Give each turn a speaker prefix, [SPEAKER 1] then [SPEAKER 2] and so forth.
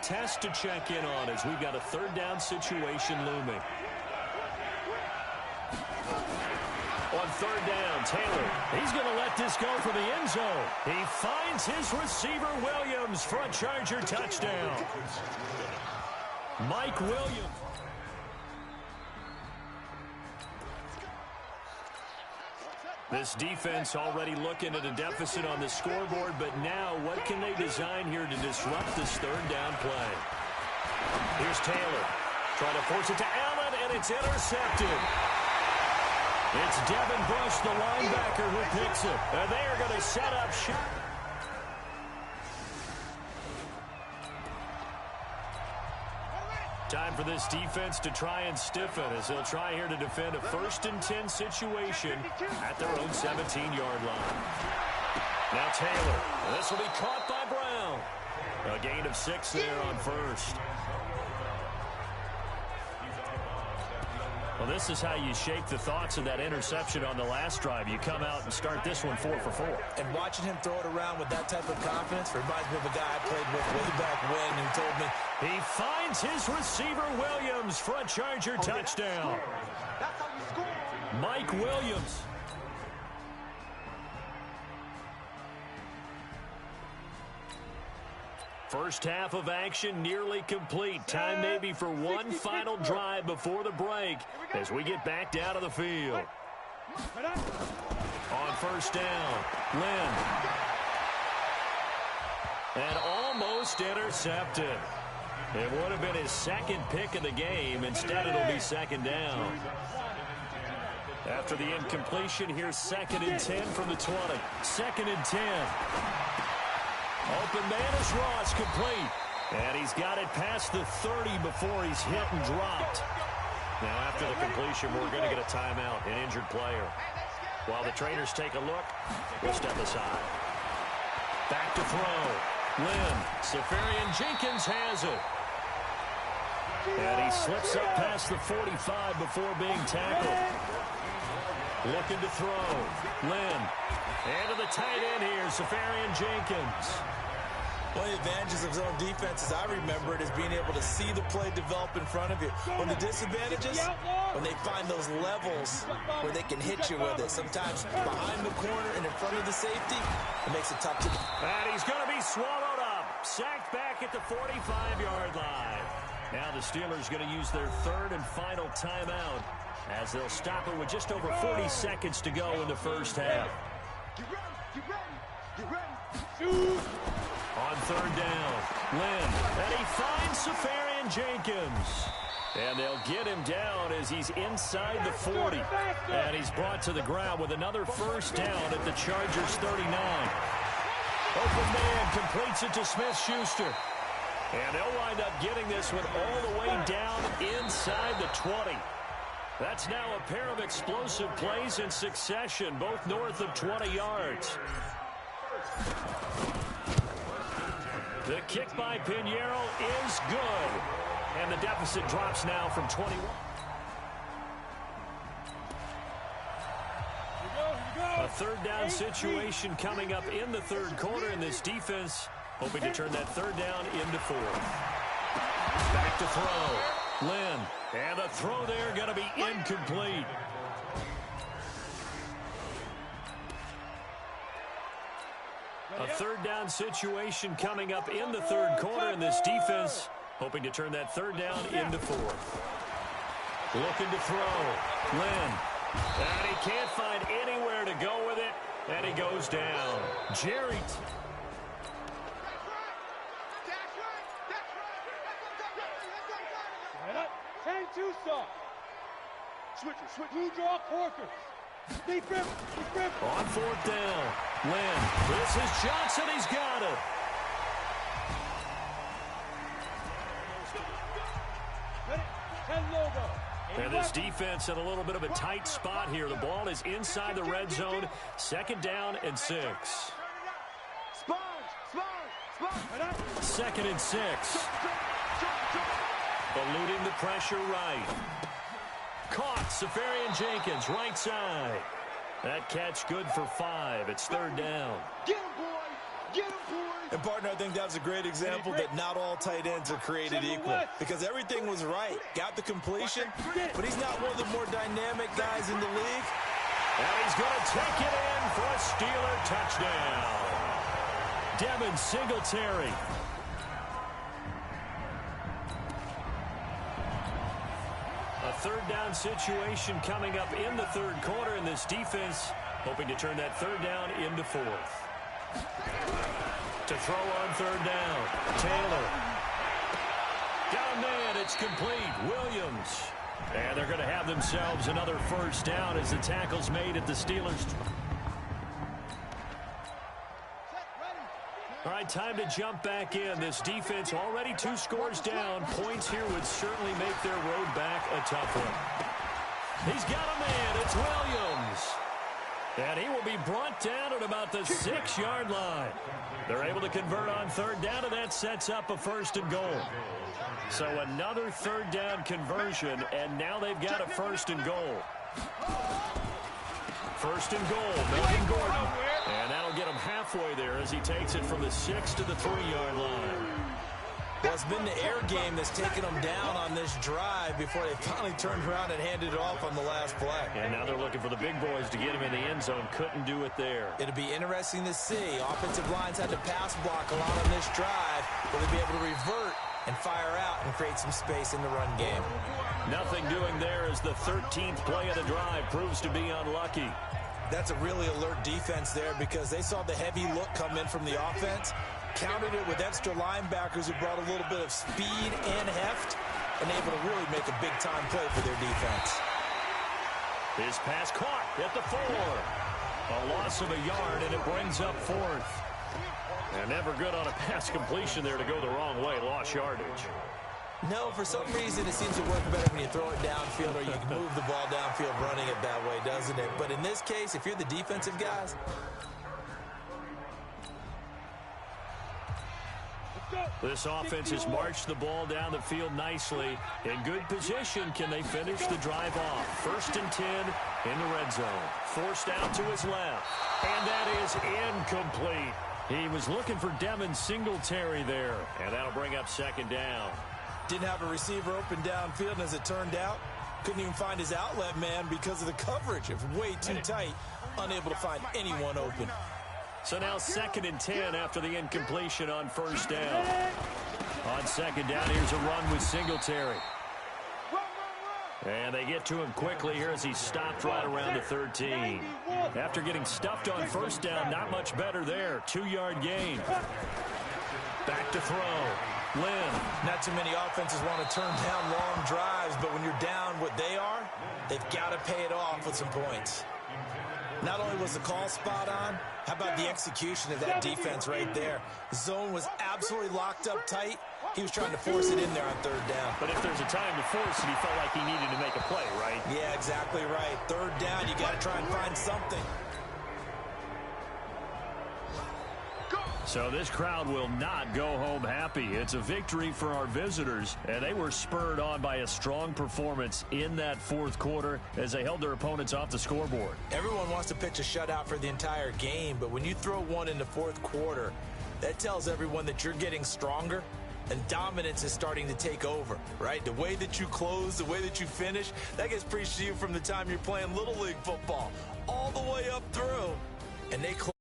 [SPEAKER 1] test to check in on as we've got a third down situation looming. On third down, Taylor. He's going to let this go for the end zone. He finds his receiver, Williams, for a Charger touchdown. Mike Williams. This defense already looking at a deficit on the scoreboard, but now what can they design here to disrupt this third down play? Here's Taylor. Trying to force it to Allen, and it's intercepted. It's Devin Bush, the linebacker, who picks it. And they are going to set up shot. Time for this defense to try and stiffen as they'll try here to defend a 1st and 10 situation at their own 17-yard line. Now Taylor. This will be caught by Brown. A gain of 6 there on first. Well, this is how you shake the thoughts of that interception on the last drive. You come out and start this one 4 for 4.
[SPEAKER 2] And watching him throw it around with that type of confidence reminds me of a guy I played with way back when who told me.
[SPEAKER 1] He finds his receiver, Williams, for a Charger touchdown. Mike Williams. First half of action nearly complete. Time maybe for one final drive before the break as we get back down to the field. On first down, Lynn. And almost intercepted. It would have been his second pick of the game. Instead, it'll be second down. After the incompletion, here's 2nd and 10 from the 20. 2nd and 10. Open man is Ross, complete. And he's got it past the 30 before he's hit and dropped. Now, after the completion, we're going to get a timeout, an injured player. While the trainers take a look, we'll step aside. Back to throw. Lynn. Safarian Jenkins has it. And he slips up past the 45 before being tackled. Looking to throw. Lynn. And to the tight end here, Safarian Jenkins.
[SPEAKER 2] One of the advantages of zone defense, as I remember it, is being able to see the play develop in front of you. One of the disadvantages, when they find those levels where they can hit you with it. Sometimes behind the corner and in front of the safety, it makes it tough to...
[SPEAKER 1] And he's going to be swallowed up. Sacked back at the 45-yard line. Now the Steelers going to use their 3rd and final timeout as they'll stop it with just over 40 seconds to go in the first half. On third down, Lynn, and he finds Safarian Jenkins. And they'll get him down as he's inside the 40. And he's brought to the ground with another first down at the Chargers' 39. Open man completes it to Smith-Schuster. And they'll wind up getting this one all the way down inside the 20. That's now a pair of explosive plays in succession, both north of 20 yards. The kick by Pinheiro is good. And the deficit drops now from 21. A third down situation coming up in the third quarter, and this defense hoping to turn that third down into 4th. Back to throw. Lynn. And the throw there going to be incomplete. A third down situation coming up in the third quarter, and this defense hoping to turn that third down into 4th. Looking to throw. Lynn. And he can't find anywhere to go with it, and he goes down. Jerry.
[SPEAKER 3] Switch. Who draw Corker? Deep rip.
[SPEAKER 1] On 4th down. Lynn. This is Johnson. He's got it. And this defense in a little bit of a tight spot here. The ball is inside the red zone. 2nd down and 6. 2nd and 6. Eluding the pressure right. Caught. Safarian Jenkins, right side. That catch good for 5. It's 3rd down.
[SPEAKER 3] Get him, boy. Get him, boys.
[SPEAKER 2] And, partner, I think that's a great example that not all tight ends are created equal. Because everything was right. Got the completion, but he's not one of the more dynamic guys in the league.
[SPEAKER 1] And he's going to take it in for a Steeler touchdown. Devin Singletary. A third down situation coming up in the third quarter, and this defense hoping to turn that third down into fourth. To throw on third down, Taylor. Got a man, it's complete. Williams. And they're going to have themselves another first down as the tackle's made at the Steelers. All right, time to jump back in. This defense already 2 scores down. Points here would certainly make their road back a tough one. He's got a man. It's Williams. And he will be brought down at about the 6-yard line. They're able to convert on third down, and that sets up a first and goal. So another third down conversion, and now they've got a first and goal. First and goal, Melvin Gordon. And that'll get him halfway there as he takes it from the 6 to the 3-yard line.
[SPEAKER 2] Well, it's been the air game that's taken them down on this drive before they finally turned around and handed it off on the last play.
[SPEAKER 1] And now they're looking for the big boys to get him in the end zone. Couldn't do it there.
[SPEAKER 2] It'll be interesting to see. Offensive lines had to pass block a lot on this drive. Will they be able to revert and fire out and create some space in the run game?
[SPEAKER 1] Nothing doing there as the 13th play of the drive proves to be unlucky.
[SPEAKER 2] That's a really alert defense there because they saw the heavy look come in from the offense, countered it with extra linebackers who brought a little bit of speed and heft, and able to really make a big-time play for their defense.
[SPEAKER 1] His pass caught at the 4. A loss of a yard, and it brings up fourth. And never good on a pass completion there to go the wrong way. Lost yardage.
[SPEAKER 2] No, for some reason it seems to work better when you throw it downfield or you can move the ball downfield running it that way, doesn't it? But in this case, if you're the defensive guys,
[SPEAKER 1] this offense has marched the ball down the field nicely. In good position, can they finish the drive off? 1st and 10 in the red zone. Forced out to his left. And that is incomplete. He was looking for Devin Singletary there. And that'll bring up 2nd down.
[SPEAKER 2] didn't have a receiver open downfield, and as it turned out, couldn't even find his outlet man because of the coverage. It was way too tight, unable to find anyone open.
[SPEAKER 1] So now 2nd and 10 after the incompletion on 1st down. On 2nd down, here's a run with Singletary. And they get to him quickly here as he stopped right around the 13. After getting stuffed on 1st down, not much better there. 2-yard gain. Back to throw. Lynn.
[SPEAKER 2] Not too many offenses want to turn down long drives, but when you're down what they are, they've got to pay it off with some points. Not only was the call spot on, how about the execution of that defense right there? The zone was absolutely locked up tight. He was trying to force it in there on 3rd down.
[SPEAKER 1] But if there's a time to force it, he felt like he needed to make a play, right?
[SPEAKER 2] Yeah, exactly right. 3rd down, you got to try and find something.
[SPEAKER 1] So this crowd will not go home happy. It's a victory for our visitors, and they were spurred on by a strong performance in that 4th quarter as they held their opponents off the scoreboard.
[SPEAKER 2] Everyone wants to pitch a shutout for the entire game, but when you throw one in the 4th quarter, that tells everyone that you're getting stronger and dominance is starting to take over, right? The way that you close, the way that you finish, that gets preached to you from the time you're playing Little League football all the way up through, and they close.